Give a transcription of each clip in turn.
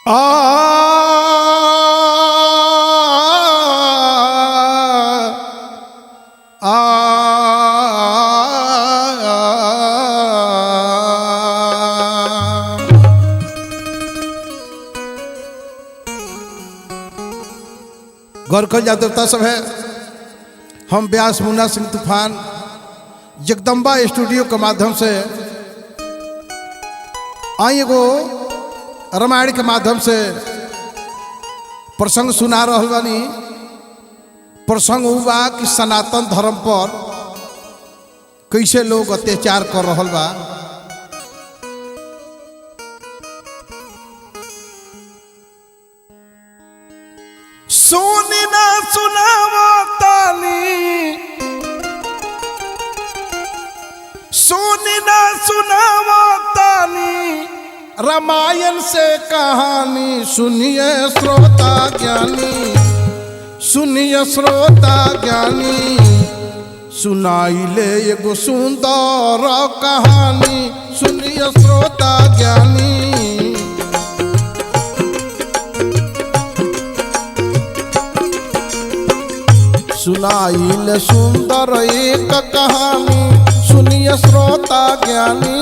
गौर कर जा देवता सब है। हम व्यास मुन्ना सिंह तूफान जगदम्बा स्टूडियो के माध्यम से आई एगो रामायण के माध्यम से प्रसंग सुना रहल बानी। प्रसंग हुआ कि सनातन धर्म पर कैसे लोग अत्याचार कर रहल बा। सुनी ना सुनावा तानी, सुनी ना सुनावा तानी रामायण से कहानी। सुनिए श्रोता ज्ञानी, सुनिए श्रोता ज्ञानी, सुनाई ले एगो सुंदर कहानी। सुनिए श्रोता ज्ञानी, सुनाई ले सुंदर एक कहानी। सुनिए श्रोता ज्ञानी,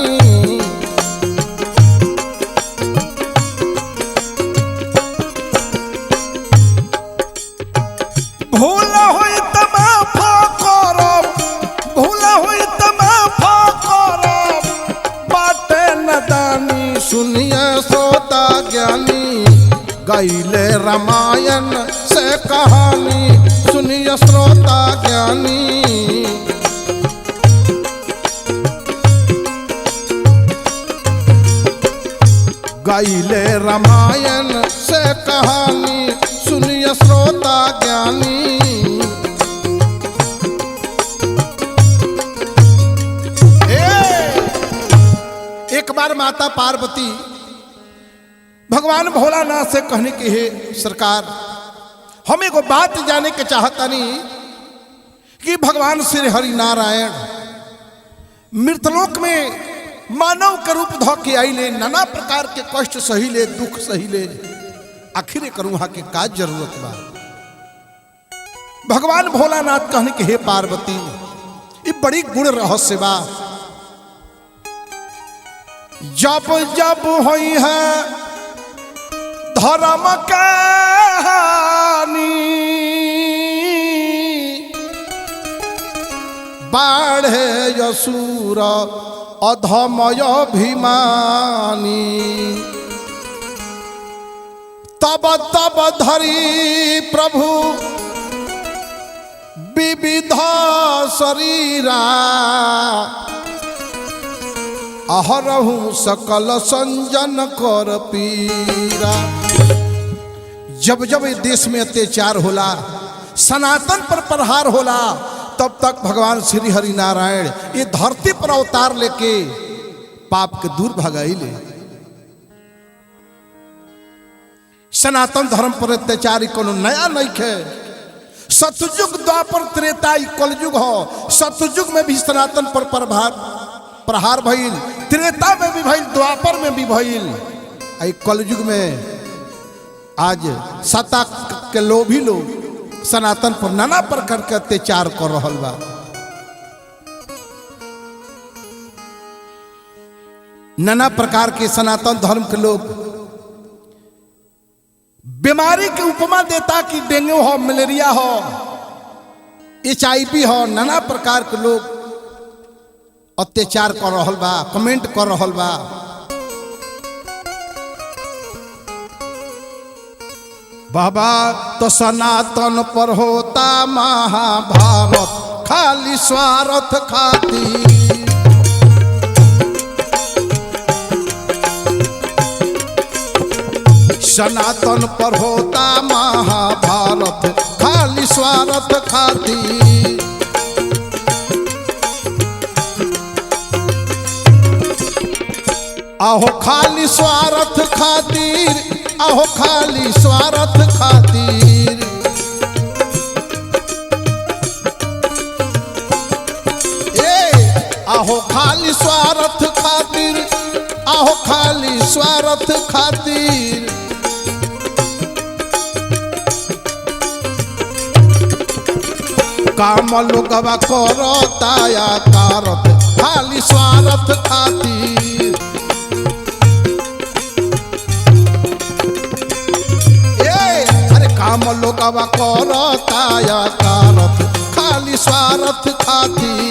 भूला हुई तमाफा करब, भूला हुई तमाफा करब, बाटे नदानी। सुनिए श्रोता ज्ञानी, गाइले रामायण से कहानी। सुनिए श्रोता ज्ञानी, गाइले रामायण से कहानी। सुनिए श्रोता ज्ञानी, एक बार माता पार्वती भगवान भोलानाथ से कहने की है, सरकार हम एगो बात जाने के चाहतानी कि भगवान श्री हरि नारायण मृतलोक में मानव के रूप ध के आइले, नाना प्रकार के कष्ट सही ले, दुख सही ले, आखिर करूँ के का जरूरत बा। भगवान भोलानाथ कहने के हे पार्वती, ये बड़ी गुण रहस्य बा। जब जब होई है धर्म का हानि, बाढ़े यसुर अधमय अभिमानी, तब तब धरी प्रभु विविध शरीरा, अहरहु सकल संजन कर पीरा। जब जब इस देश में अत्याचार होला, सनातन पर प्रहार होला, तब तक भगवान श्री हरि नारायण ये धरती पर अवतार लेके पाप के दूर भगाई ले। सनातन धर्म पर अत्याचार कोनो नया नहीं है। सतयुग द्वापर त्रेता कलयुग हो। सतयुग में भी सनातन पर प्रहार भइल, त्रेता में भी भइल, द्वापर में भी भइल। आई कलयुग में आज सत्ता के लोभी लोग सनातन पर नाना प्रकार के अत्याचार कर रहल बा। नाना प्रकार के सनातन धर्म के लोग बीमारी के उपमा देता कि डेंगू हो, मलेरिया हो, HIV हो, नाना प्रकार के लोग अत्याचार कर रहल बा, कमेंट कर रहल बा। बाबा तो सनातन पर होता महाभारत, खाली स्वार्थ खातिर। सनातन पर होता महाभारत, खाली स्वार्थ खातिर। आहो खाली स्वार्थ खातिर, आहो खाली स्वार्थ खातिर। आहो खाली स्वार्थ खातिर, आहो खाली स्वार्थ खातिर। काम लोगवा करता या कारत खाली स्वार्थ खातिर। अरे काम लोगवा करता या कारत खाली स्वार्थ खातिर।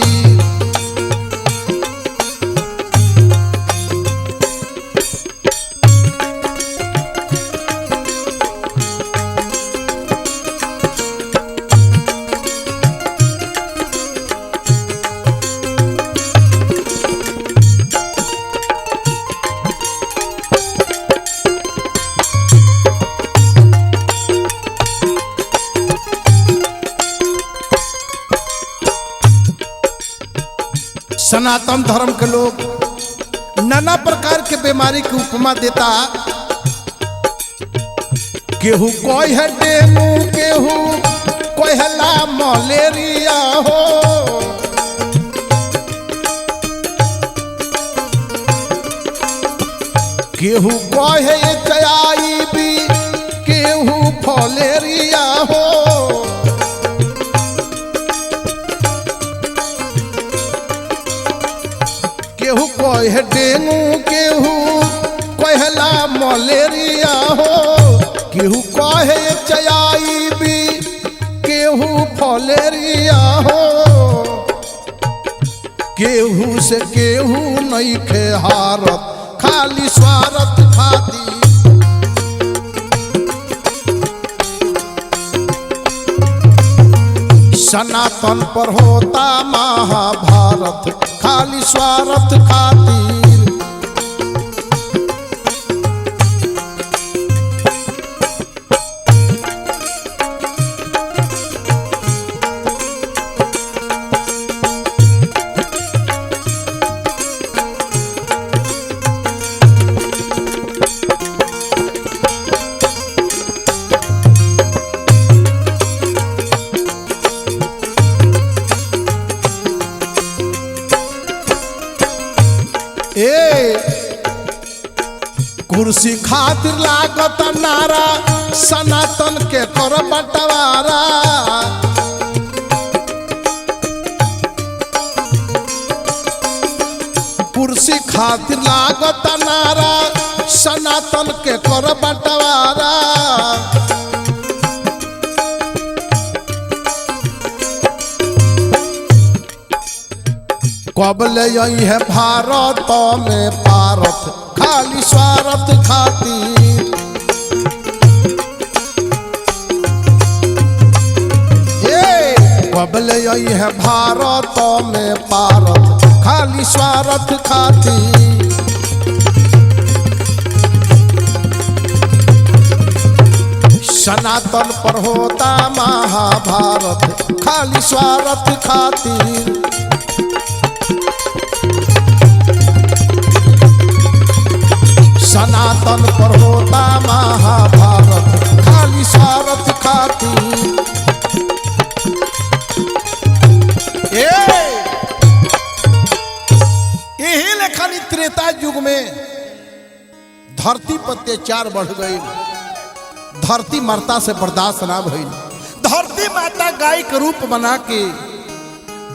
सनातन धर्म के लोग नाना प्रकार के बीमारी की उपमा देता। केहू कोई है डेंगू, केहू कोई है ला मलेरिया हो। केहू कोई है HIV, केहू फलेरिया हो। केहू कोई है डेंगू, केहू कोई है ला मलेरिया हो। केहू कोई है HIV, केहू फलेरिया हो। केहू से केहू नहीं खे हारत खाली स्वार्थ खातिर। सनातन पर होता महाभारत खाली स्वार्थ खातिर। कुर्सी खातिर लागत नारा सनातन के कर बंटवारा। कुर्सी खातिर लागत नारा सनातन के कर बंटवारा। कब ले आई है भारत में पारत खाली स्वार्थ खातिर। कब ले आई है भारत में पारत खाली स्वार्थ खातिर। सनातन पर होता महाभारत खाली स्वार्थ खातिर। सनातन पर होता महाभारत खाली स्वार्थ खातिर। यही लेखनी त्रेता युग में धरती पर अत्याचार बढ़ गई। धरती माता से बर्दाश्त ना भई। धरती माता गाय के रूप बना के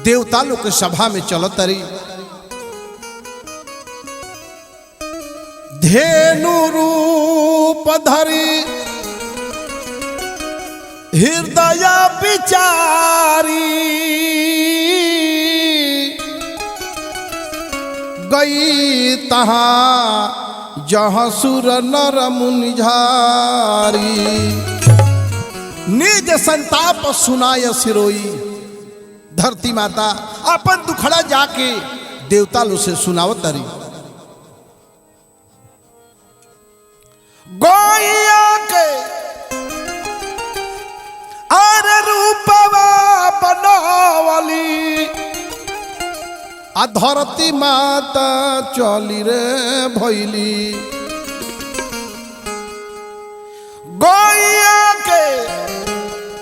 देवता लोग के सभा में चलत रही। धेनु रूप धरी हृदय विचारी। गई तहाँ जहाँ सुर नर मुनि झारी। निज संताप सुनाय सिरोई। धरती माता अपन दुखड़ा जाके देवता लोग से सुनावत रही। गोइया के अरे रूपवा बनावली। आ धरती माता चली रे भैली। गोइया के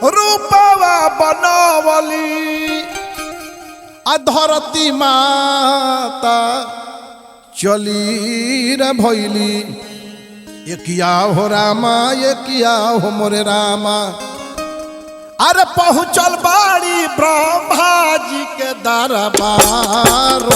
रूपवा बनावली। आ धरती माता चली रे भैली। ये किया हो रामा, ये किया हो मोरे रामा। अरे पहुँचल बाड़ी ब्रह्मा जी के दरबार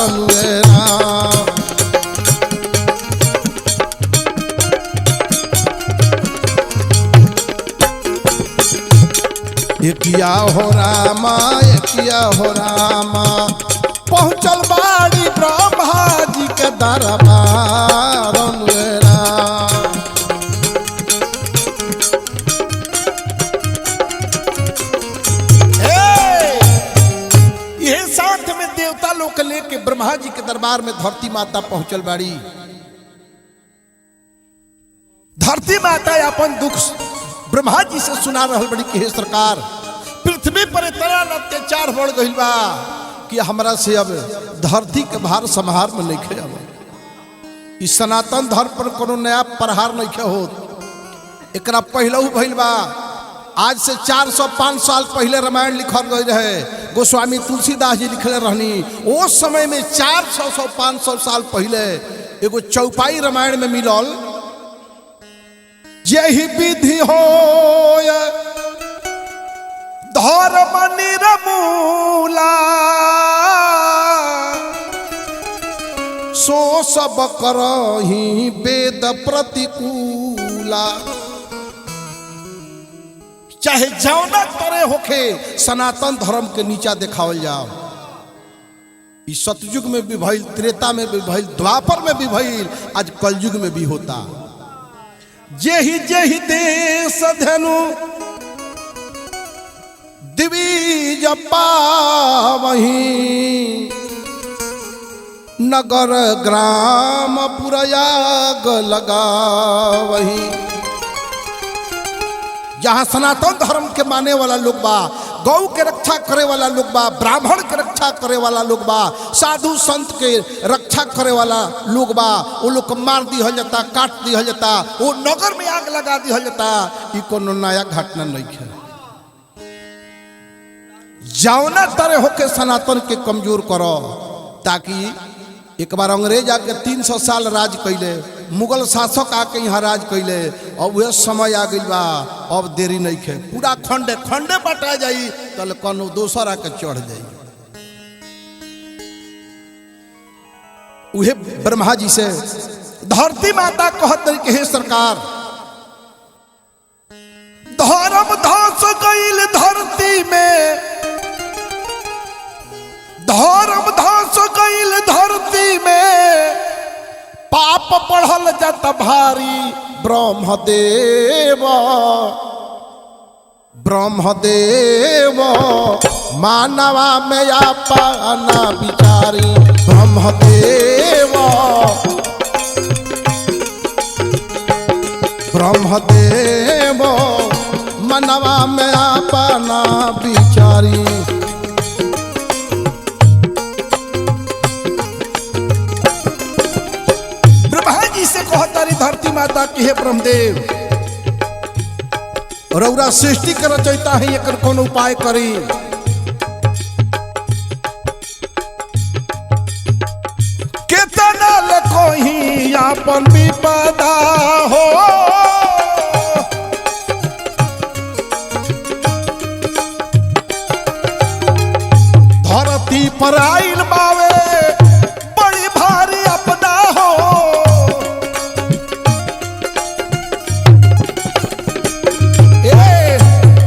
एकिया हो रामा एकिया हो रामा पहुँचल बाड़ी ब्रह्मा जी के दरबार लेके ब्रह्मा जी के दरबार में धरती माता पहुंचल बाड़ी। धरती माता अपन दुख ब्रह्मा जी से सुना रहल बड़ी कि हे सरकार पृथ्वी पर इतना अत्याचार बढ़ गई बा कि हमरा से अब धरती के भार संहार में नहीं खे। अब इस सनातन धर्म पर कोनो नया प्रहार नहीं खे होत। एकरा पहलू भइल बा आज से 400-500 साल पहले रामायण लिखल गई रहे। गोस्वामी तुलसीदास जी लिखले रहनी। उस समय में 400-500 साल पहले एगो चौपाई रामायण में मिलल। यही विधि हो धर्म निर्मूला सो सब करहि वेद प्रतिकूला। चाहे जौना करे होखे सनातन धर्म के नीचा देखावल जाओ। इस सतयुग में भी भइल, त्रेता में भी भइल, द्वापर में भी भइल, आज कलयुग में भी होता। जेहि जेहि देश धनु दिवीज पावहि नगर ग्राम पुरयाग लगावहि। जहाँ सनातन धर्म के माने वाला लोग बा, गौ के रक्षा करे वाला लोग बा, ब्राह्मण के रक्षा करे वाला लोग बा, साधु संत के रक्षा करे वाला लोग बा, वो लोग को मार दिहल जाता, काट दिहल जाता, वो नगर में आग लगा दिहल जाता। ये कोनो नया घटना नहीं है। जौना तरह होके सनातन के कमजोर करो ताकि एक बार अंग्रेज आके 300 साल राज कैले, मुगल शासक आके यहाँ राज कैले। अब वह समय आ गई बा, अब देरी नहीं है। पूरा खंडे खंडे बटा जाई तल कोनो दोसर आके चढ़ जाई। उहे ब्रह्मा जी से धरती माता कहत रही कि हे सरकार धर्म धस गईल धरती में, धर्म धस गईल धरती में, पाप बढ़ल जाता भारी। ब्रह्मदेव ब्रह्मदेव मानवा में आपना विचारी। ब्रह्मदेव ब्रह्मदेव मानवा में आपना विचारी। धरती माता की हे ब्रह्मदेव रौरा सृष्टि कर रचयिता है, एकर कौन उपाय करी। केतना लकोही आपन विपदा हो, धरती पर आइल बावे बड़ी भारी आपदा हो।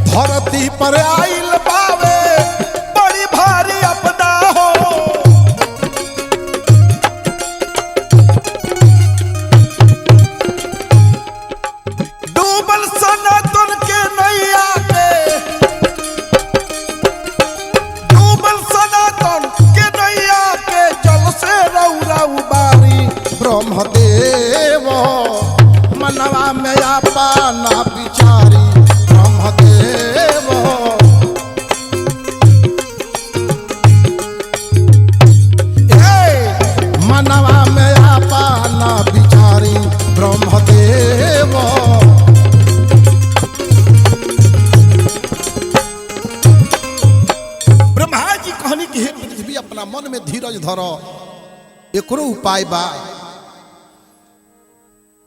धरती पर आइल बावे बड़ी भारी आपदा हो। डूबल सनातन के नैया के, डूबल सनातन के नैया के जल से रौरा उबारी। ब्रह्मदेव मनवा में आपना विचारी। ब्रह्मदेव मनवा में आपना विचारी। ब्रह्मदेव ब्रह्मा जी कहनी कि हे पृथ्वी अपना मन में धीरज धरो, एकरो उपाय बा।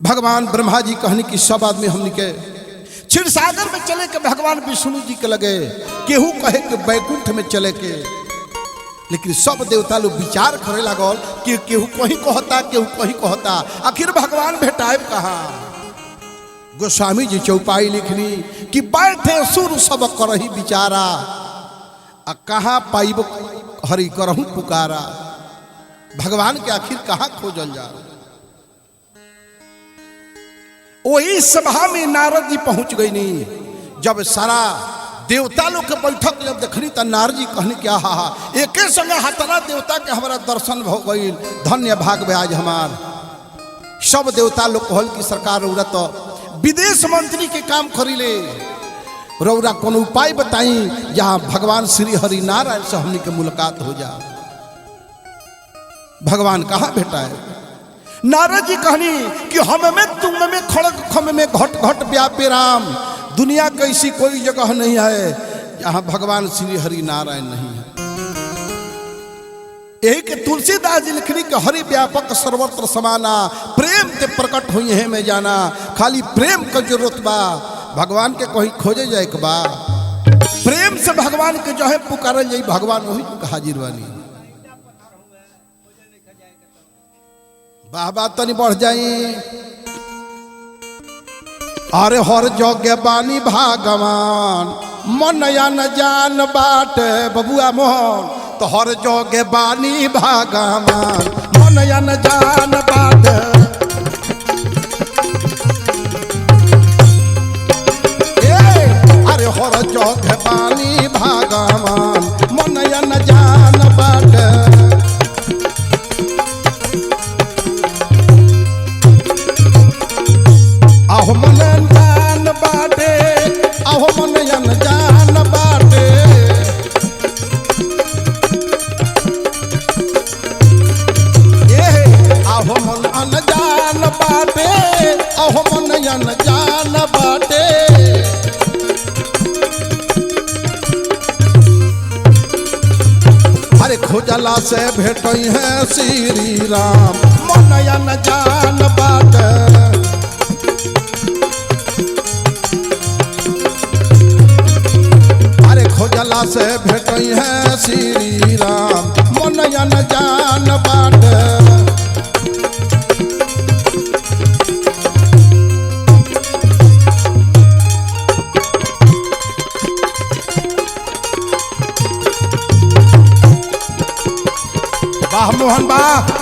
भगवान ब्रह्मा जी कहनी कि सब आदमी हमनी के क्षीर सागर में चले के भगवान विष्णु जी के लगे, केहू कहे कि बैकुंठ में चले के, लेकिन सब देवता लोग विचार करे लागल कि केहू कहीं कहता केहू कहीं कहता, आखिर भगवान भेटाए कहाँ। गोस्वामी जी चौपाई लिखनी कि बैठे सुर सब करही विचारा, आ कहाँ पाइब हरि करहूं पुकारा। भगवान के आखिर कहाँ खोजल जा। वही सभा में नारद जी पहुंच गई नहीं। जब सारा देवता लोग के बैठक जब देखनी तो नारद जी कहनी क्या हा एके संगे हतरा देवता के हमारा दर्शन हो गई, धन्य भाग में आज हमार। सब देवता लोग कहल की सरकार रौरा तो विदेश मंत्री के काम करी ले, रौरा कौन उपाय बताई जहां भगवान श्री हरि नारायण से हमनी के मुलाकात हो जा। भगवान कहाँ भेटा है। नारद जी कहनी कि हम में तुम में खड़ग खम में घट घट व्यापे राम, दुनिया की ऐसी कोई जगह नहीं है जहां भगवान श्री हरि नारायण नहीं है। यही के तुलसीदास जी लिखनी कि हरि व्यापक सर्वत्र समाना, प्रेम के प्रकट हुई है में जाना, खाली प्रेम का जरूरत बा, भगवान के कहीं खोजे जाए के बा। प्रेम से भगवान के जो है पुकारल जाई, भगवान वही हाजिर बानी। बाबा तनी बढ़ जाई। अरे हर जगह बानी भगवान, मन या न जान बाट बबुआ मोहन, तो हर जगह बानी भगवान, मन या न जान बाट। अरे हर जगह बानी भगवान, मन या न जान बाट। आहो मन जान बाटे, आहो मन जान बाटे। आहो मन जान बाटे, आहो मन जान बाटे। अरे खोजला से भेटई है श्री राम, मन जान बाटे। खोजला से भेटई है श्री राम, मन न जान बाट। वाह मोहन वाह।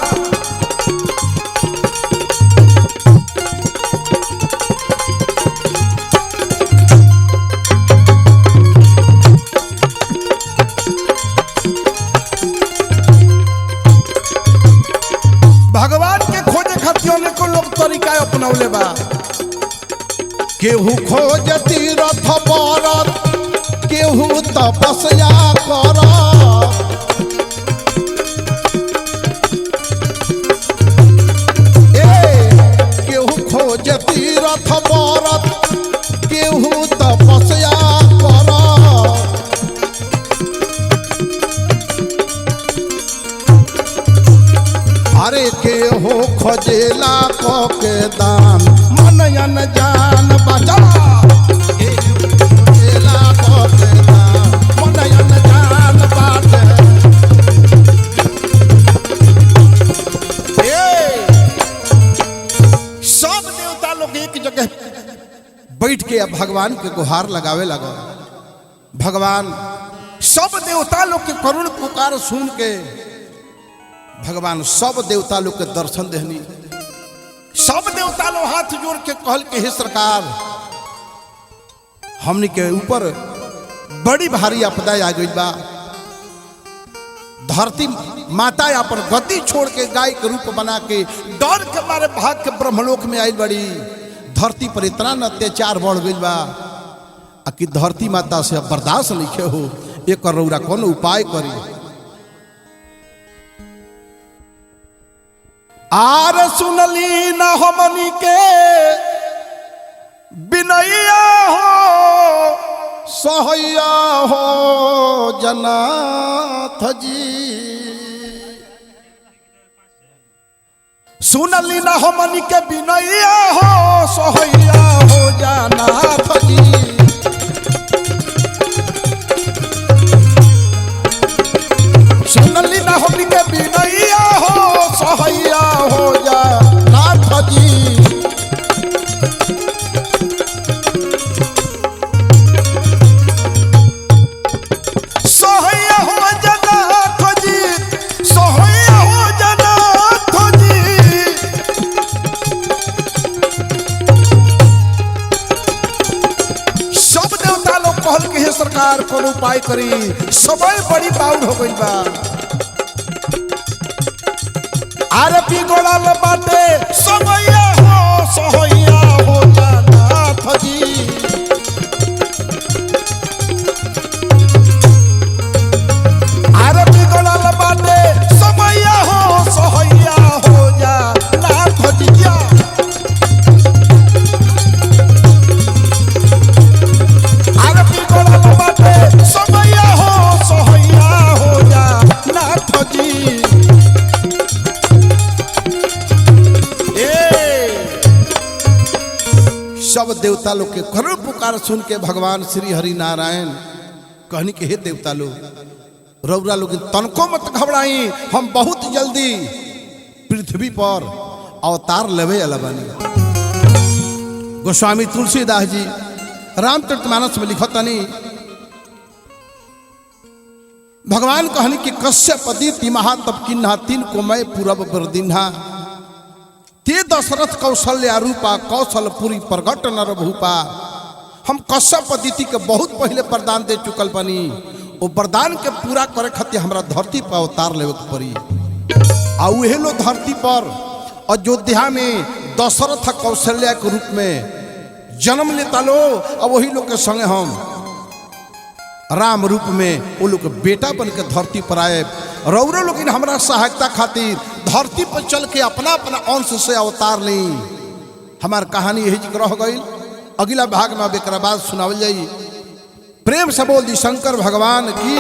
भगवान के खोजे खातिर को लोग तरीका अपनौले बा। केहू खोज तीरथ बरत, केहू तपस्या कर। केहू खोज तीरथ बरत, केहू तपस्या कर। अरे के हो खोजेला को के दान, मन न जान बचा। खोजेला को के दान, मन न जान बाटे। सब देवता लोग एक जगह बैठ के भगवान के गुहार लगावे लगा। भगवान सब देवता लोग के करुण पुकार सुन के भगवान सब देवता लोग के दर्शन देहनी। सब देवता लोग हाथ जोड़ के कहल के हे सरकार, हमनी के ऊपर बड़ी भारी आपदा आ गई बा। धरती माता अपन गति छोड़ के गाय के रूप बना के डर के मारे भाग के ब्रह्मलोक में आई बड़ी। धरती पर इतना न अत्याचार बढ़ गई बा कि धरती माता से बर्दाश्त नहीं हो। एक रौरा कौन उपाय करी। आर सुनली न हमनी के बिनैया हो सहैया हो जनाथ जी। सुनली न हमनी के बिनैया हो सहैया हो जनाथ जी। सरकार को उपाय करी, समय बड़ी बाउर हो गई बा। अरे बिगड़ल बाटे समैया हो सहैया हो जानाथ जी। अरे बिगड़ल बाटे समैया हो सहैया हो जानाथ जी। अरे बिगड़ल बाटे समैया हो सहैया हो जानाथ जी। सब देवता लोग के करुण पुकार सुन के भगवान श्री हरि नारायण कहनी के हे देवता लोग रौरा लोग तनको मत घबराई, हम बहुत जल्दी पृथ्वी पर अवतार लेवे वाला बानी। गोस्वामी तुलसीदास जी रामचरितमानस में लिखतनी भगवान कहनी कि कश्यप अदिति महातप किन्हा तीन को मैं पूरब बरदिन्हा ते दशरथ कौशल्या रूपा कौशलपुरी प्रगट नर भूपा। हम कश्यप अदिति के बहुत पहले वरदान दे चुकल बनी, वो वरदान के पूरा करे खातिर हमरा धरती पर अवतार लेवे के पड़ी। आ उहे लो धरती पर अयोध्या में दशरथ कौशल्या के रूप में जन्म लेता लो, और वही लोग के संगे हम राम रूप में वो लोग के बेटा बन के धरती पर आए। रौरो लोग हमारा सहायता खातिर धरती पर चल के अपना अपना अंश से अवतार ली। हमार कहानी यही जिक्र रह गई। अगला भाग में अब एक बाद सुनावल जाई। प्रेम से बोल दी शंकर भगवान की।